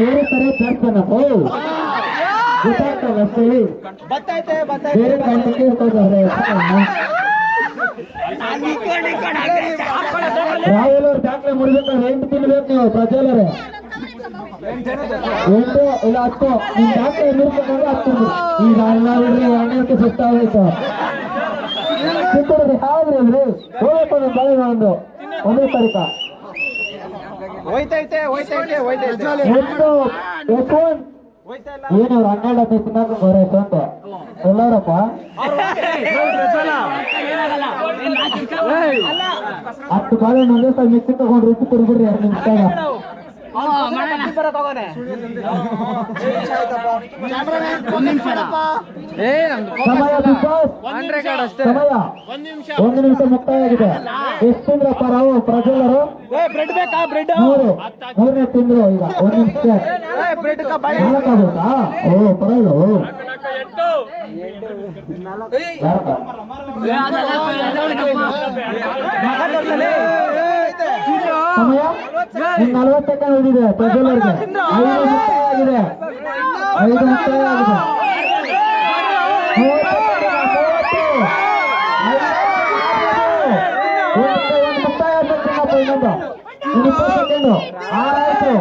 ಏರುತ್ತಾರೆ ಪ್ರಾರ್ಥನಪ್ಪ ಗೊತ್ತಾಗ್ತದೆ ಬೇರೆ ಕಾರಣಕ್ಕೆ ಹೋಗೋದ್ರೆ ರಾಹುಲ್ ಅವ್ರು ದಾಖಲೆ ಮುಡಿಬೇಕಾದ್ರೆ 8 ತಿನ್ಬೇಕು ನೀವು ಪ್ರಜ್ವಲರೇ 8 ಇಲ್ಲ 10 ನಿಮ್ ದಾಖಲೆ ಮುಡ್ಬೇಕಂದ್ರೆ 10 ಈಗ ನಾವಿಡ್ರಿ 12ಕ್ಕೆ ಸುಸ್ತಾಗೋಯ್ತು ಚಿಕ್ಕಡ್ರಿ ಹಾವ್ರಿ ಅಲ್ರಿ ಹೋಗಪ್ಪ ನಮ್ಮ ಬಳೆ ಒಂದು 1ನೇ ತಾರೀಕ ಏನವ್ರು 12 ತಿನ್ನಾಕ ಬರೋಯ್ತು ಅಂತ ಎಲ್ಲರಪ್ಪ 10 ಬಾಳೆ ಒಂದೇ ಸಲ ಮಿಕ್ಸಿ ತಗೊಂಡು ರುಚಿ ಕೊಡ್ಬಿಡ್ರಿ 2 ನಿಮಿಷ ಸಮಯ 1 ನಿಮಿಷ ಮುಕ್ತಾಯ ಆಗಿದೆ. ಎಷ್ಟು ತಿಂದ್ರಪ್ಪ ರಾವು ಪ್ರಜ್ವಲರು? 3ನೇ ತಿಂದ್ರು. ಈಗ 1 ನಿಮಿಷ ಆಗುತ್ತಾ? ಓ ಪರವಾಗಿಲ್ಲ. ಸಮಯ 40 ಸೆಕೆಂಡ್ ಉಳಿದಿದೆ ಪ್ರಜ್ವಲರಿಗೆ. 5 ಮುಕ್ತಾಯ ಆಗಿದೆ. 5 ಮುಕ್ತಾಯ ಆಗಿದೆ. 1 ಮುಕ್ತಾಯ ಆಗ್ಬೇಕಪ್ಪ. ಇನ್ನೊಂದು 20 ಸೆಕೆಂಡು. ಆರಾಯ್ತು.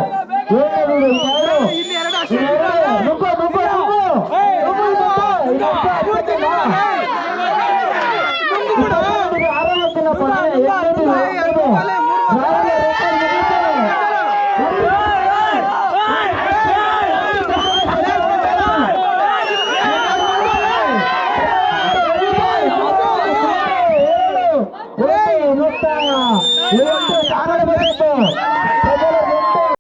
7